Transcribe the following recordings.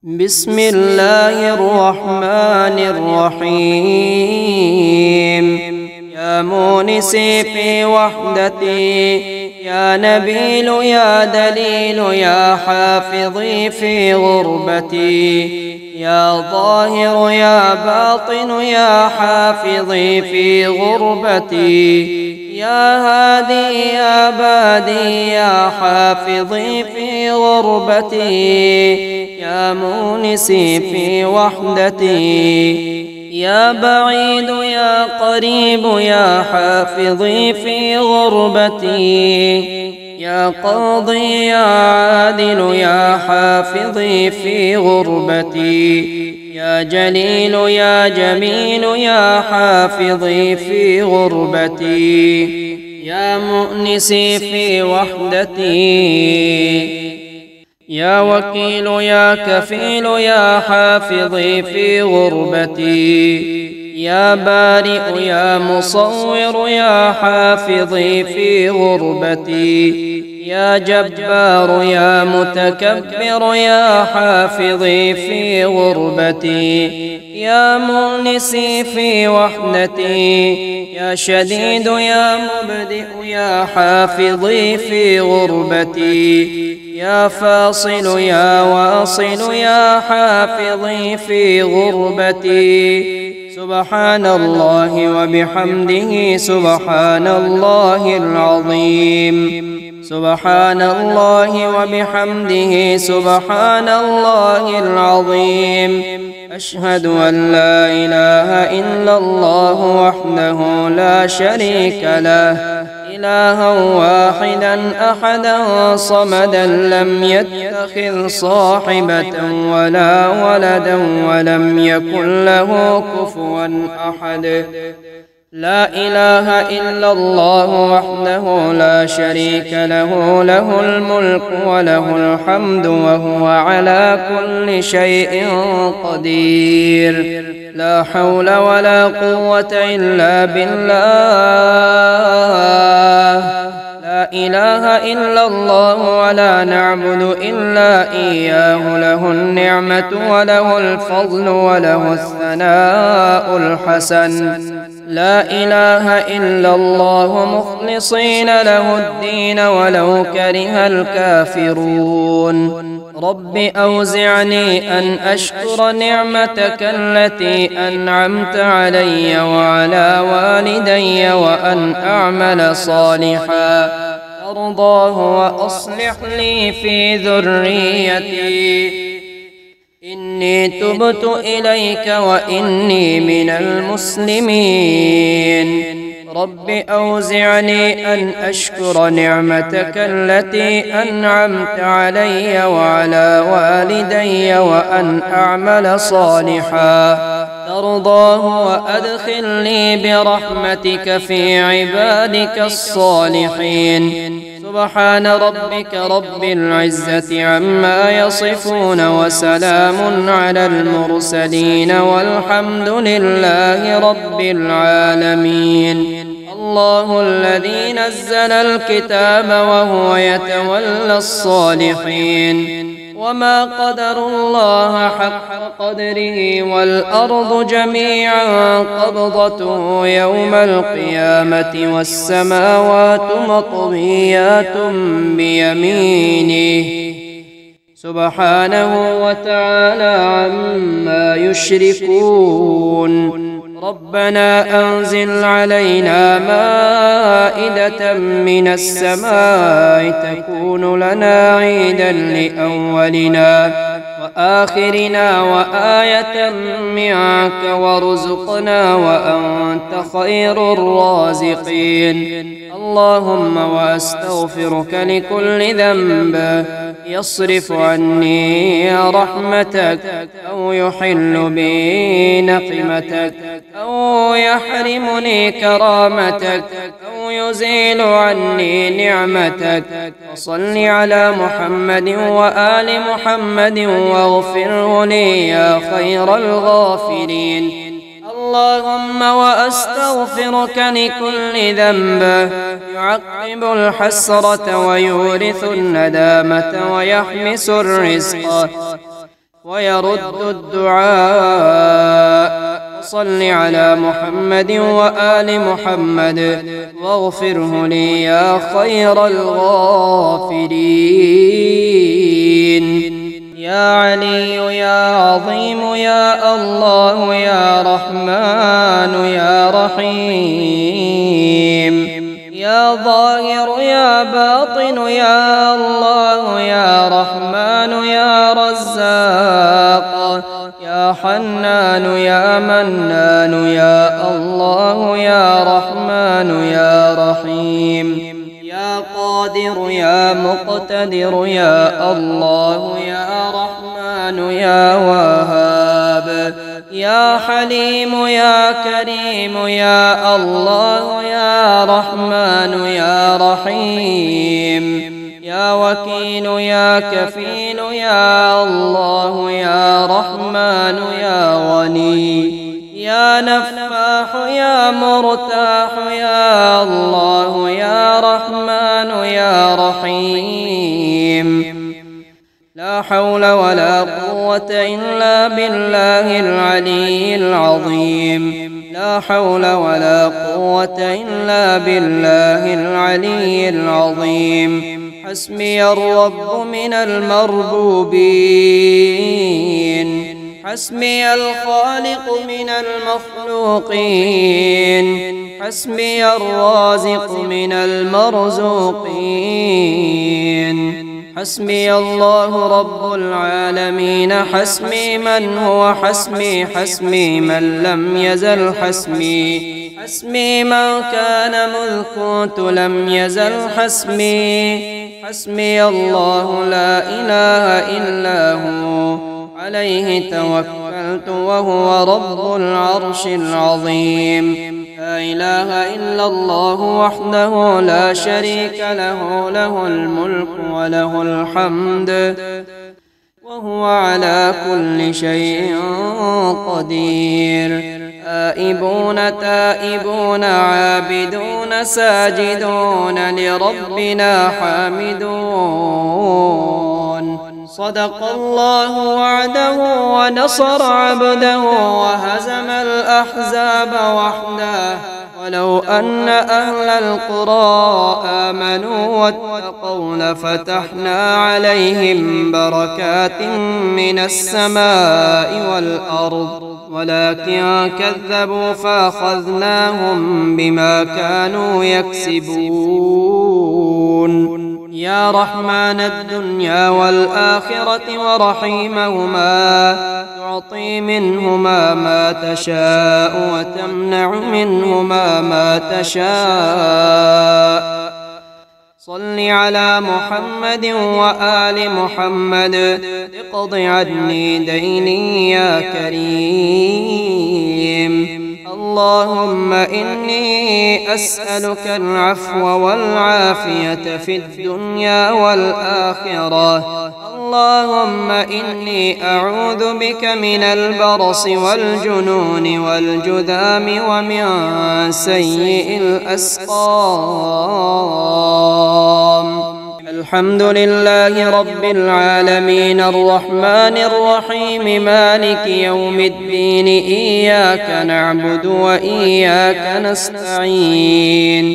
بسم الله الرحمن الرحيم. يا مونسي في وحدتي، يا نبيل يا دليل، يا حافظي في غربتي، يا ظاهر يا باطن، يا حافظي في غربتي، يا هادي يا بادي، يا حافظي في غربتي، يا مونسي في وحدتي، يا بعيد يا قريب، يا حافظي في غربتي، يا قاضي يا عادل، يا حافظي في غربتي، يا جليل يا جميل، يا حافظي في غربتي، يا مؤنسي في وحدتي، يا وكيل يا كفيل، يا حافظي في غربتي، يا بارئ يا مصور، يا حافظي في غربتي، يا جبار يا متكبر، يا حافظي في غربتي، يا مؤنسي في وحدتي، يا شديد يا مبدئ، يا حافظي في غربتي، يا فاصل يا واصل، يا حافظي في غربتي. سبحان الله وبحمده سبحان الله العظيم. سبحان الله وبحمده سبحان الله العظيم. أشهد أن لا إله إلا الله وحده لا شريك له، إلها واحدا أحدا صمدا لم يتخذ صاحبة ولا ولدا ولم يكن له كفوا أحد. لا إله إلا الله وحده لا شريك له، له الملك وله الحمد وهو على كل شيء قدير. لا حول ولا قوة إلا بالله. لا إله إلا الله ولا نعبد إلا إياه، له النعمة وله الفضل وله الثناء الحسن. لا إله إلا الله مخلصين له الدين ولو كره الكافرون. رب أوزعني أن أشكر نعمتك التي أنعمت علي وعلى والدي، وأن أعمل صالحا ترضاه، وأصلح لي في ذريتي، إني تبت إليك وإني من المسلمين. رب أوزعني أن أشكر نعمتك التي أنعمت علي وعلى والدي، وأن أعمل صالحا ترضاه، وأدخلني برحمتك في عبادك الصالحين. سبحان ربك رب العزة عما يصفون، وسلام على المرسلين، والحمد لله رب العالمين. الله الذي نزل الكتاب وهو يتولى الصالحين، وما قدروا الله حق قدره، والأرض جميعا قبضته يوم القيامة، والسماوات مطويات بيمينه سبحانه وتعالى عما يشركون. ربنا أنزل علينا مائدة من السماء تكون لنا عيدا لأولنا وآخرنا وآية منك، وارزقنا وأنت خير الرازقين. اللهم وأستغفرك لكل ذنب يصرف عني رحمتك، أو يحل بي نقمتك، أو يحرمني كرامتك، أو يزيل عني نعمتك. وصل على محمد وآل محمد واغفره لي يا خير الغافرين. اللهم وأستغفرك لكل ذنب يعقب الحسرة ويورث الندامة ويحمس الرزق. ويرد الدعاء. صل على محمد وآل محمد واغفره لي يا خير الغافرين. يا علي يا عظيم يا الله يا رحمن يا رحيم. يا ظاهر يا باطن يا الله يا رحمن يا رزاق. يا حنان يا منان يا الله يا رحمن يا رحيم. يا قادر يا مقتدر يا الله يا رحمن يا وهاب. يا حليم يا كريم يا الله يا رحمن يا رحيم. يا وكيل يا كفيل يا الله يا رحمن يا غني. يا نفاح يا مرتاح يا الله يا رحمن يا رحيم. لا حول ولا قوة إلا بالله العلي العظيم. لا حول ولا قوة إلا بالله العلي العظيم. حسبي الرب من المربوبين. حسبي الخالق من المخلوقين. حسبي الرازق من المرزوقين. حسبي الله رب العالمين. حسبي من هو حسبي. حسبي من لم يزل حسبي. حسبي من كان مذ كنت لم يزل حسبي. حسبي الله لا إله إلا هو عليه توكلت وهو رب العرش العظيم. لا إله إلا الله وحده لا شريك له. له الملك وله الحمد وهو على كل شيء قدير. آئبون تائبون عابدون ساجدون لربنا حامدون. صدق الله وعده ونصر عبده وهزم الأحزاب وحده. ولو أن أهل القرى آمنوا واتقوا لفتحنا عليهم بركات من السماء والأرض ولكن كذبوا فأخذناهم بما كانوا يكسبون. يا رحمن الدنيا والآخرة ورحيمهما تعطي منهما ما تشاء وتمنع منهما ما تشاء. صل على محمد وآل محمد اقض عني ديني يا كريم. اللهم إني أسألك العفو والعافية في الدنيا والآخرة. اللهم إني أعوذ بك من البرص والجنون والجذام ومن سيء الأسقام. الحمد لله رب العالمين الرحمن الرحيم مالك يوم الدين. إياك نعبد وإياك نستعين.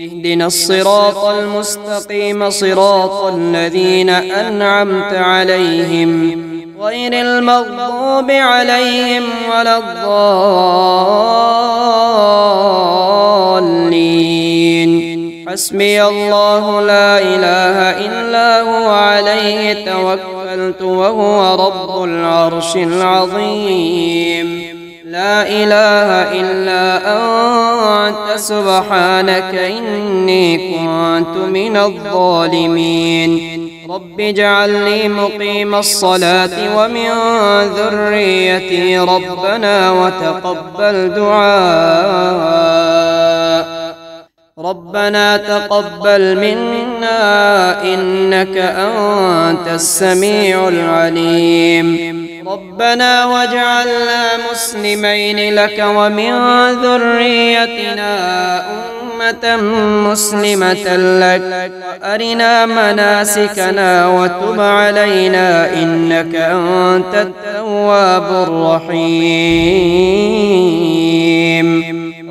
اهدنا الصراط المستقيم صراط الذين أنعمت عليهم غير المغضوب عليهم ولا الضالين. حسبي الله لا إله إلا هو عليه توكلت وهو رب العرش العظيم. لا إله إلا أنت سبحانك إني كنت من الظالمين. رب اجعل لي مقيم الصلاة ومن ذريتي ربنا وتقبل دعاء. ربنا تقبل منا إنك أنت السميع العليم. ربنا واجعلنا مسلمين لك ومن ذريتنا أمة مسلمة لك وأرنا مناسكنا وتب علينا إنك أنت التواب الرحيم.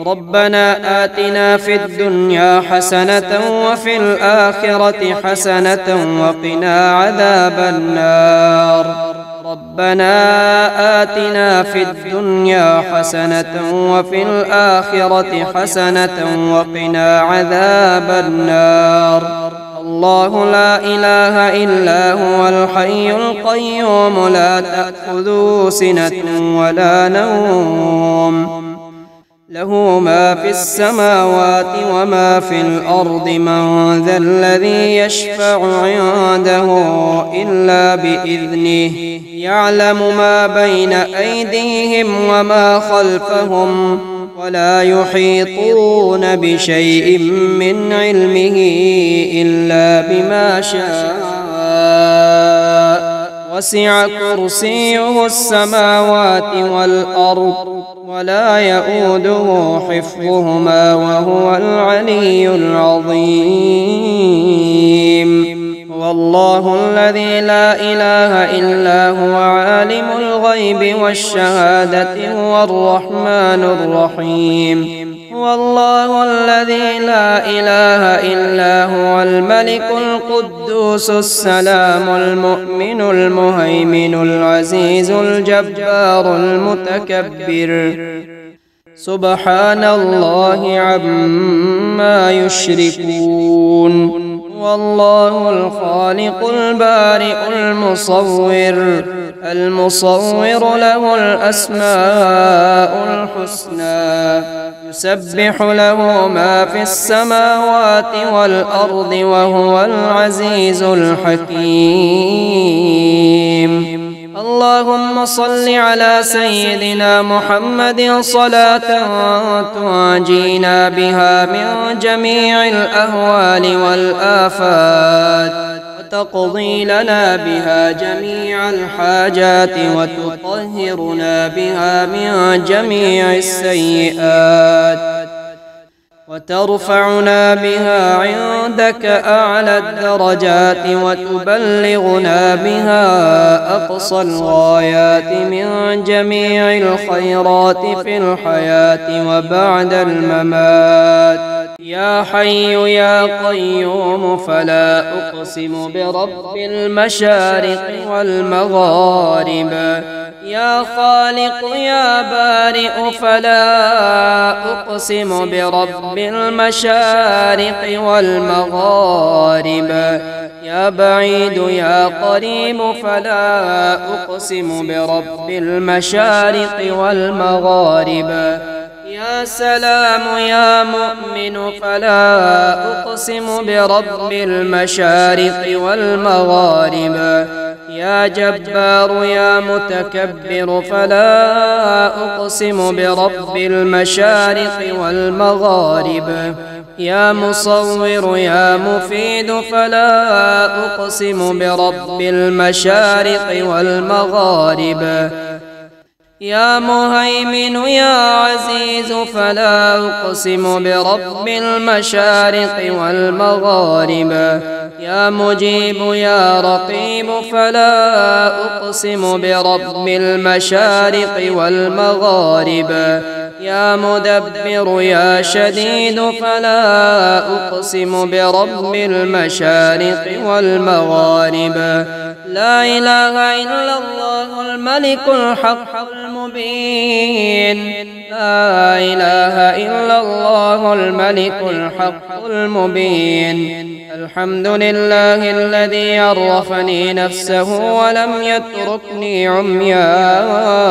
ربنا آتنا في الدنيا حسنة وفي الآخرة حسنة وقنا عذاب النار. ربنا آتنا في الدنيا حسنة وفي الآخرة حسنة وقنا عذاب النار. الله لا إله إلا هو الحي القيوم لا تأخذه سنة ولا نوم له ما في السماوات وما في الأرض من ذا الذي يشفع عنده إلا بإذنه يعلم ما بين أيديهم وما خلفهم ولا يحيطون بشيء من علمه إلا بما شاء وسع كرسيه السماوات والأرض ولا يؤوده حفظهما وهو العلي العظيم. هو الله الذي لا إله إلا هو عالم الغيب والشهادة هو الرحمن الرحيم. هو الله الذي لا إله إلا هو الملك القدوس السلام المؤمن المهيمن العزيز الجبار المتكبر سبحان الله عما يشركون. والله الخالق البارئ المصور له الأسماء الحسنى يسبح له ما في السماوات والأرض وهو العزيز الحكيم. اللهم صل على سيدنا محمد صلاة تنجينا بها من جميع الأهوال والآفات وتقضي لنا بها جميع الحاجات وتطهرنا بها من جميع السيئات وترفعنا بها عندك أعلى الدرجات وتبلغنا بها أقصى الغايات من جميع الخيرات في الحياة وبعد الممات. يا حي يا قيوم فلا أقسم برب المشارق والمغارب. يا خالق يا بارئ فلا أقسم برب المشارق والمغارب. يا بعيد يا قريب فلا أقسم برب المشارق والمغارب. يا سلام يا مؤمن فلا أقسم برب المشارق والمغارب. يا جبار يا متكبر فلا أقسم برب المشارق والمغارب. يا مصور يا مفيد فلا أقسم برب المشارق والمغارب. يا مهيمن يا عزيز فلا أقسم برب المشارق والمغارب. يا مجيب يا رقيب فلا أقسم برب المشارق والمغارب. يا مدبر يا شديد فلا أقسم برب المشارق والمغارب. لا إله إلا الله الملك الحق المبين. لا إله إلا الله الملك الحق المبين. الحمد لله الذي عرفني نفسه ولم يتركني عميان.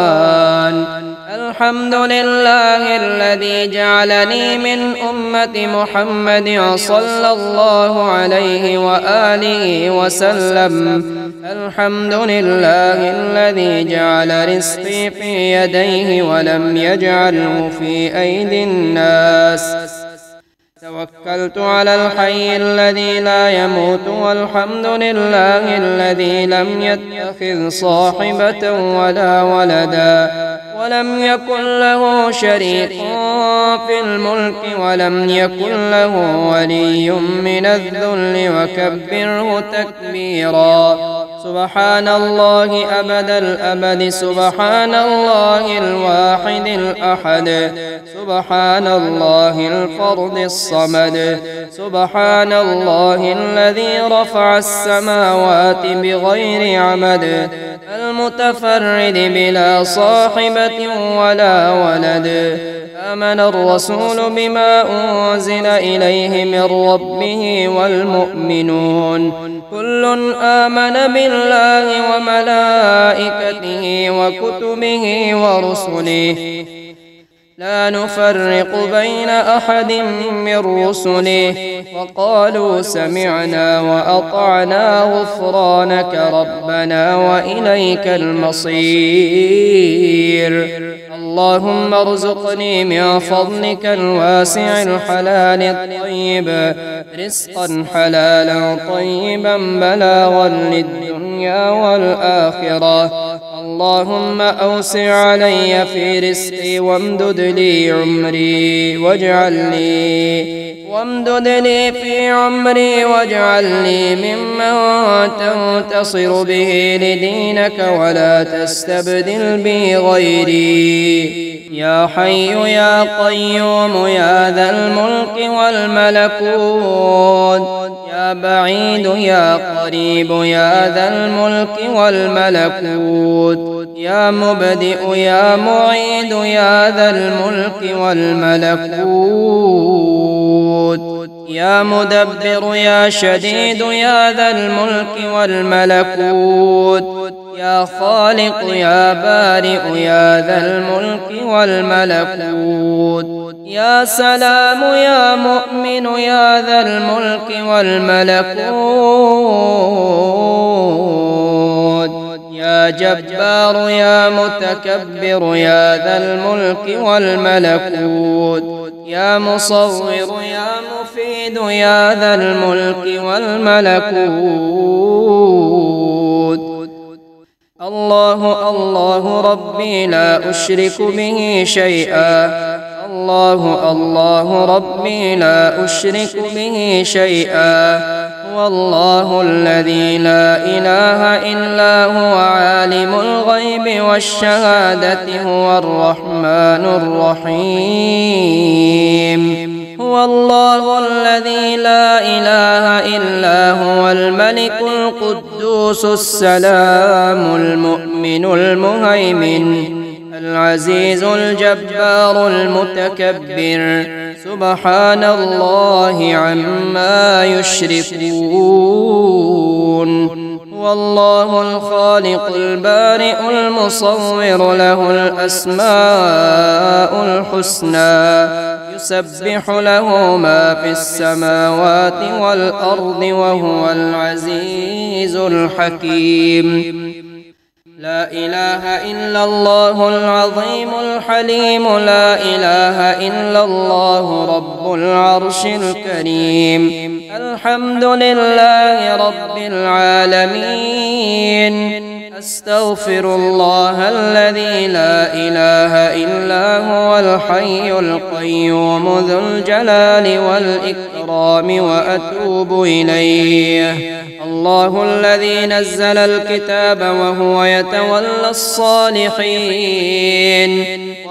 الحمد لله الذي جعلني من أمة محمد صلى الله عليه وآله وسلم. الحمد لله الذي جعل رزقي في يديه ولم يجعله في أيدي الناس. توكلت على الحي الذي لا يموت والحمد لله الذي لم يتخذ صاحبة ولا ولدا ولم يكن له شريك في الملك ولم يكن له ولي من الذل وكبره تكبيرا سبحان الله أبد الأبد سبحان الله الواحد الأحد سبحان الله الفرد الصمد سبحان الله الذي رفع السماوات بغير عمد المتفرد بلا صاحبة ولا ولد آمن الرسول بما أنزل إليه من ربه والمؤمنون كل آمن بالله وملائكته وكتبه ورسله لا نفرق بين أحد من رسله وقالوا سمعنا وأطعنا غفرانك ربنا وإليك المصير اللهم ارزقني من فضلك الواسع الحلال الطيب رزقا حلالا طيبا بلاغا للدنيا والآخرة اللهم أوسع علي في رزقي وامدد لي عمري وامدد لي في عمري واجعل لي ممن تنتصر به لدينك ولا تستبدل بي غيري يا حي يا قيوم يا ذا الملك والملكوت يا بعيد يا قريب يا ذا الملك والملكوت يا مبدئ يا معيد يا ذا الملك والملكوت يا مدبر يا شديد يا ذا الملك والملكوت يا خالق يا بارئ يا ذا الملك والملكوت يا سلام يا مؤمن يا ذا الملك والملكوت يا جبار يا متكبر يا ذا الملك والملكوت يا مصور يا مفيد يا ذا الملك والملكوت الله الله ربي لا أشرك به شيئا الله ربي لا أشرك به شيئا هو الله الذي لا إله إلا هو عالم الغيب والشهادة هو الرحمن الرحيم هو الله الذي لا إله إلا هو الملك القدوس السلام المؤمن المهيمن العزيز الجبار المتكبر سبحان الله عما يشركون هو الله الخالق البارئ المصور له الأسماء الحسنى يسبح له ما في السماوات والأرض وهو العزيز الحكيم لا إله إلا الله العظيم الحليم لا إله إلا الله رب العرش الكريم الحمد لله رب العالمين أستغفر الله الذي لا إله إلا هو الحي القيوم ذو الجلال والإكرام وأتوب إليه الله الذي نزل الكتاب وهو يتولى الصالحين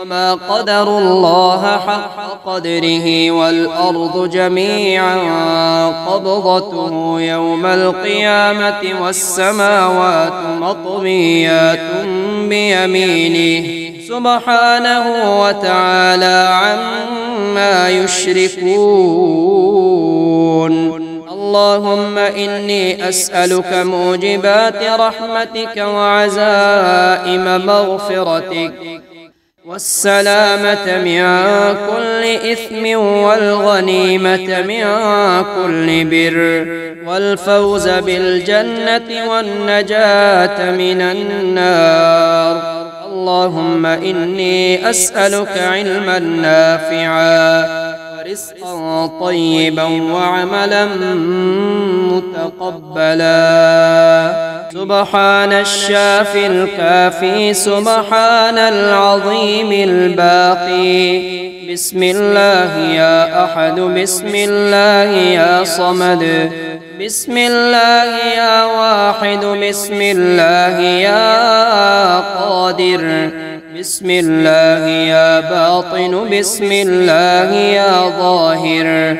وما قدروا الله حق قدره والأرض جميعا قبضته يوم القيامة والسماوات مطويات بيمينه سبحانه وتعالى عما يشركون اللهم إني أسألك موجبات رحمتك وعزائم مغفرتك والسلامة من كل إثم والغنيمة من كل بر والفوز بالجنة والنجاة من النار اللهم إني أسألك علما نافعا ورزقا طيبا وعملا متقبلا سبحان الشافي الكافي سبحان العظيم الباقي. بسم الله يا أحد بسم الله يا صمد بسم الله يا واحد بسم الله يا قادر بسم الله يا باطن بسم الله يا ظاهر.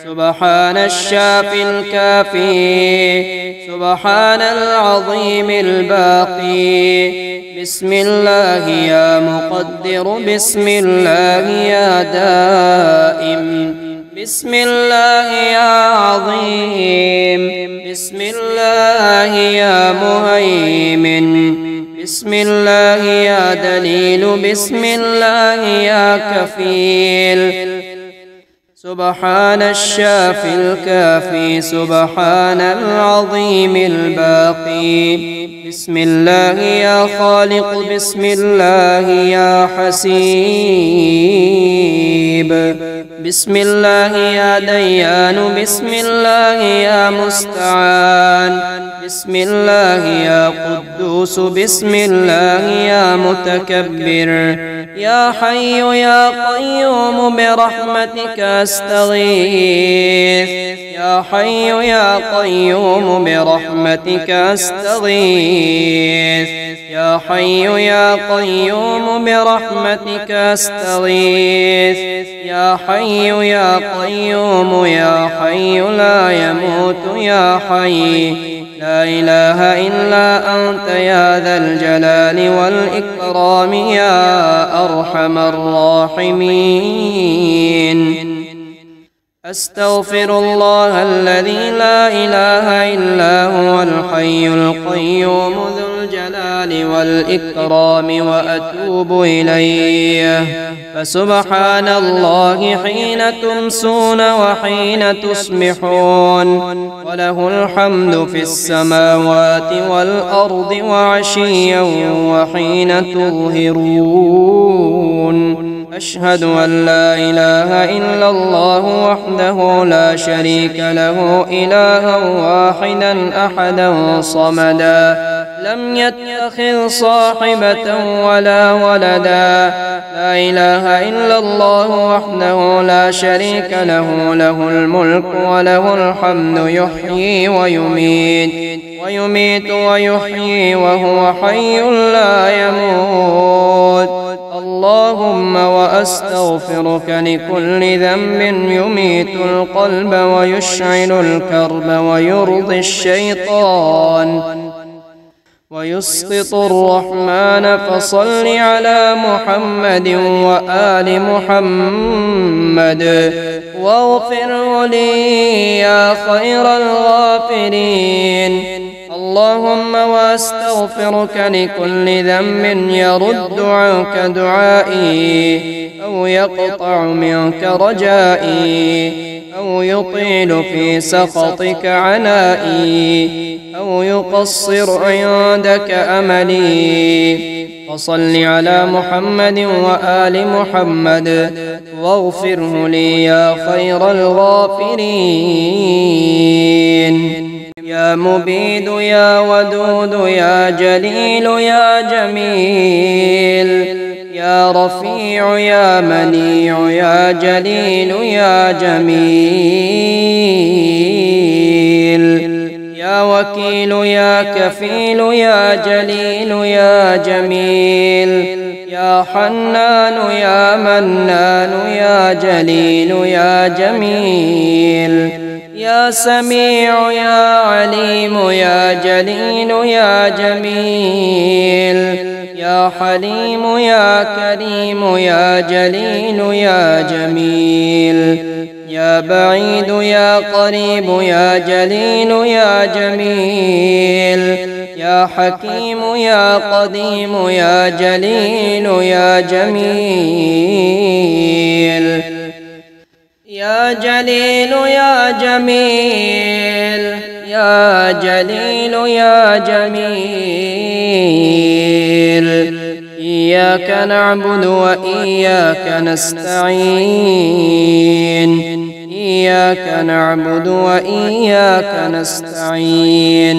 سبحان الشافي الكافي سبحان العظيم الباقي. بسم الله يا مقدر بسم الله يا دائم بسم الله يا عظيم بسم الله يا مهيمن بسم الله يا دليل بسم الله يا كفيل. سبحان الشافي الكافي سبحان العظيم الباقي. بسم الله يا خالق بسم الله يا حسيب بسم الله يا ديان بسم الله يا مستعان بسم الله يا قدوس بسم الله يا متكبر. يا حي يا قيوم برحمتك أستغيث يا حي يا قيوم برحمتك أستغيث يا حي يا قيوم برحمتك أستغيث يا حي يا قيوم يا حي لا يموت يا حي لا إله إلا أنت يا ذا الجلال والإكرام يا أرحم الراحمين. أستغفر الله الذي لا إله إلا هو الحي القيوم ذو الجلال والإكرام وأتوب إليه. فسبحان الله حين تمسون وحين تصبحون وله الحمد في السماوات والأرض وعشيا وحين تظهرون. أشهد أن لا إله إلا الله وحده لا شريك له إلها واحدا أحدا صمدا لم يتخذ صاحبة ولا ولدا. لا إله إلا الله وحده لا شريك له له الملك وله الحمد يحيي ويميت ويحيي وهو حي لا يموت. اللهم وأستغفرك لكل ذنب يميت القلب ويشعل الكرب ويرضي الشيطان ويسقط الرحمن. فصل على محمد وآل محمد واغفر لي يا خير الغافرين. اللهم واستغفرك لكل ذنب يرد عنك دعائي أو يقطع منك رجائي أو يطيل في سخطك عنائي أو يقصر عندك أملي. وصل على محمد وآل محمد واغفره لي يا خير الغافرين. يا مبيد يا ودود يا جليل يا جميل يا رفيع يا منيع يا جليل يا جميل يا وكيل يا كفيل يا جليل يا جميل يا حنان يا منان يا جليل يا جميل يا سميع يا عليم يا جليل يا جميل يا حليم يا كريم يا جليل يا جميل يا بعيد يا قريب يا جليل يا جميل يا حكيم يا قديم يا جليل يا جميل يا جليل يا جميل يا جليل يا جميل. إياك نعبد وإياك نستعين إياك نعبد وإياك نستعين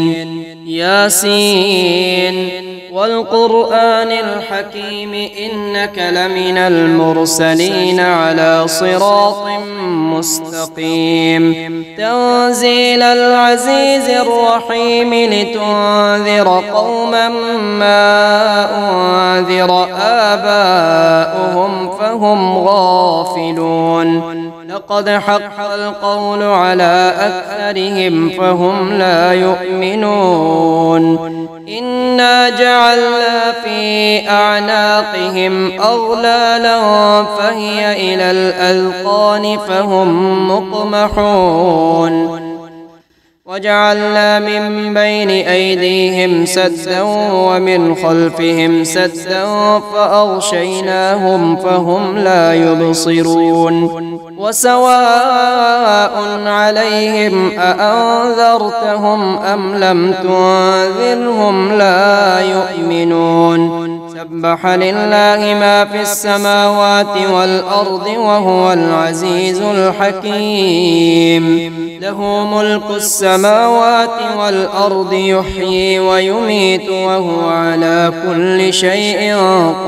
ياسين والقرآن الحكيم إنك لمن المرسلين على صراط مستقيم تنزيل العزيز الرحيم لتنذر قوما ما أنذر آباؤهم فهم غافلون لقد حق القول على أكثرهم فهم لا يؤمنون إنا جعلنا في أعناقهم أغلالا فهي إلى الأذقان فهم مقمحون وجعلنا من بين أيديهم سدا ومن خلفهم سدا فأغشيناهم فهم لا يبصرون وسواء عليهم أأنذرتهم أم لم تنذرهم لا يؤمنون سبح لله ما في السماوات والأرض وهو العزيز الحكيم له ملك السماوات والأرض يحيي ويميت وهو على كل شيء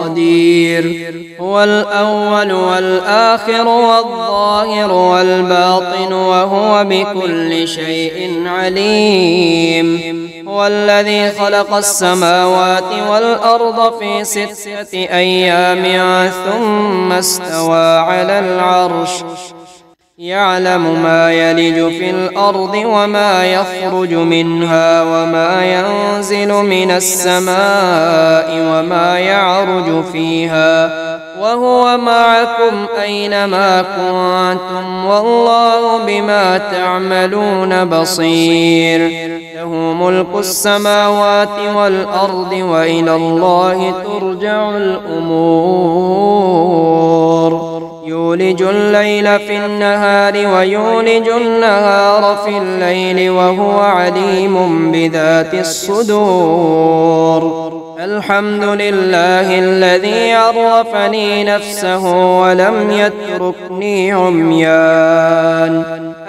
قدير هو الأول والآخر والظاهر والباطن وهو بكل شيء عليم هو الذي خلق السماوات والأرض في 6 أيام ثم استوى على العرش يعلم ما يلج في الأرض وما يخرج منها وما ينزل من السماء وما يعرج فيها وهو معكم أينما كنتم والله بما تعملون بصير له ملك السماوات والأرض وإلى الله ترجع الأمور يولج الليل في النهار ويولج النهار في الليل وهو عليم بذات الصدور الحمد لله الذي عرفني نفسه ولم يتركني عميان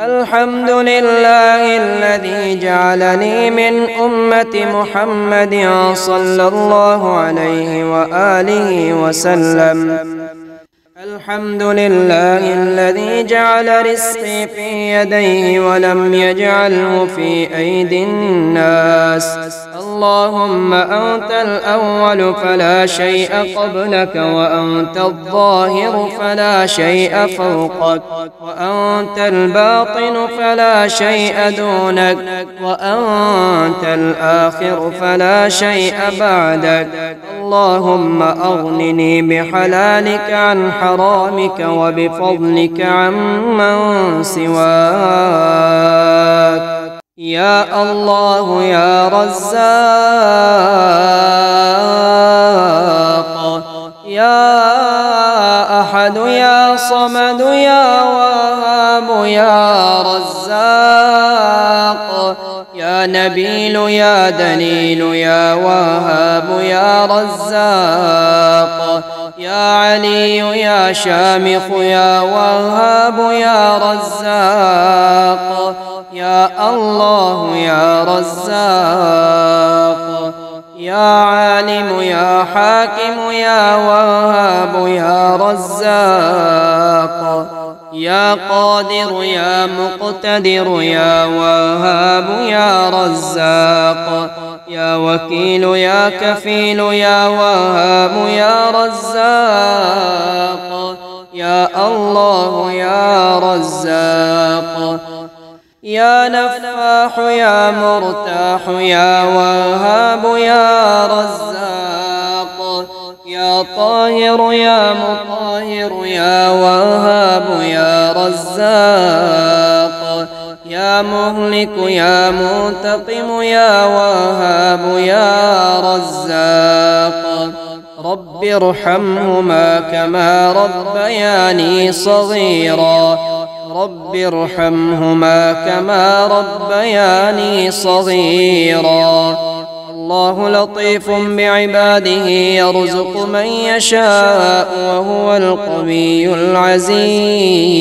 الحمد لله الذي جعلني من أمة محمد صلى الله عليه وآله وسلم الحمد لله الذي جعل رزقي في يديه ولم يجعله في أيدي الناس اللهم أنت الأول فلا شيء قبلك وأنت الظاهر فلا شيء فوقك وأنت الباطن فلا شيء دونك وأنت الآخر فلا شيء بعدك اللهم أغنني بحلالك عن حرامك وبفضلك عمن سواك يا الله يا رزاق يا أحد يا صمد يا وهاب يا رزاق يا نبيل يا دليل يا وهاب يا رزاق يا علي يا شامخ يا وهاب يا رزاق يا الله يا رزاق يا عالم يا حاكم يا وهاب يا رزاق يا قادر يا مقتدر يا وهاب يا رزاق يا وكيل يا كفيل يا وهاب يا رزاق يا الله يا رزاق يا نفاح يا مرتاح يا وهاب يا رزاق يا طاهر يا مطهر يا وهاب يا رزاق يا مهلك يا منتقم يا وهاب يا رزاق رب ارحمهما كما ربياني صغيرا رب ارحمهما كما ربياني صغيرا الله لطيف بعباده يرزق من يشاء وهو القوي العزيز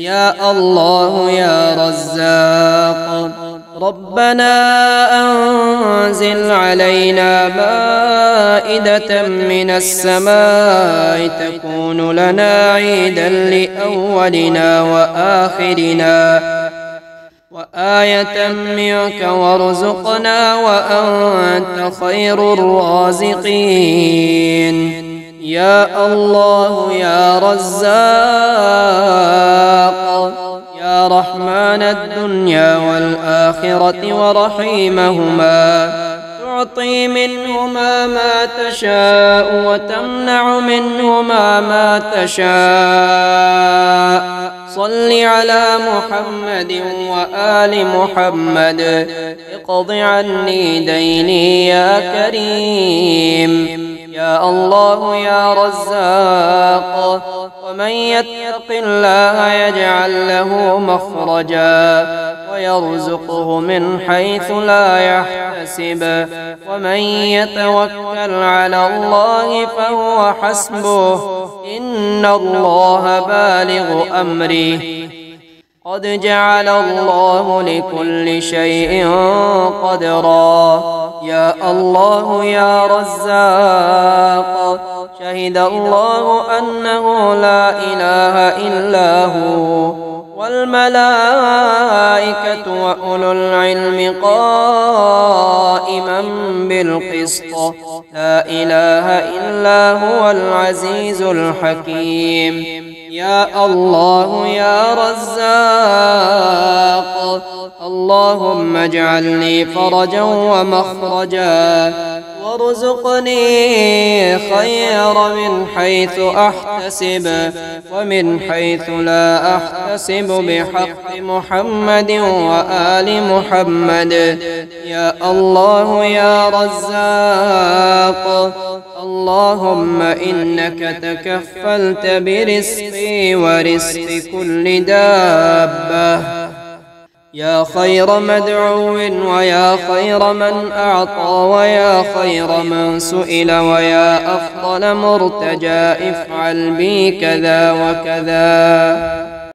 يا الله يا رزاق ربنا أنزل علينا مائدة من السماء تكون لنا عيدا لأولنا وآخرنا وآية منك وارزقنا وأنت خير الرازقين. يا الله يا رزاق يا رحمن الدنيا والآخرة ورحيمهما، تعطي منهما ما تشاء وتمنع منهما ما تشاء. صل على محمد وآل محمد، اقض عني ديني يا كريم. يا الله يا رزاق، ومن يتق الله يجعل له مخرجا ويرزقه من حيث لا يحتسب، ومن يتوكل على الله فهو حسبه، إن الله بالغ أمره، قد جعل الله لكل شيء قدرا. يا الله يا رزاق، شهد الله أنه لا إله إلا هو، والملائكة وأولو العلم قائما بالقسط، لا إله إلا هو العزيز الحكيم. يا الله يا رزاق، اللهم اجعل لي فرجا ومخرجا، وارزقني خير من حيث أحتسب ومن حيث لا أحتسب، بحق محمد وآل محمد. يا الله يا رزاق، اللهم إنك تكفلت برزقي ورزق كل دابة، يا خير مدعو ويا خير من أعطى ويا خير من سئل ويا أفضل مرتجى، افعل بي كذا وكذا.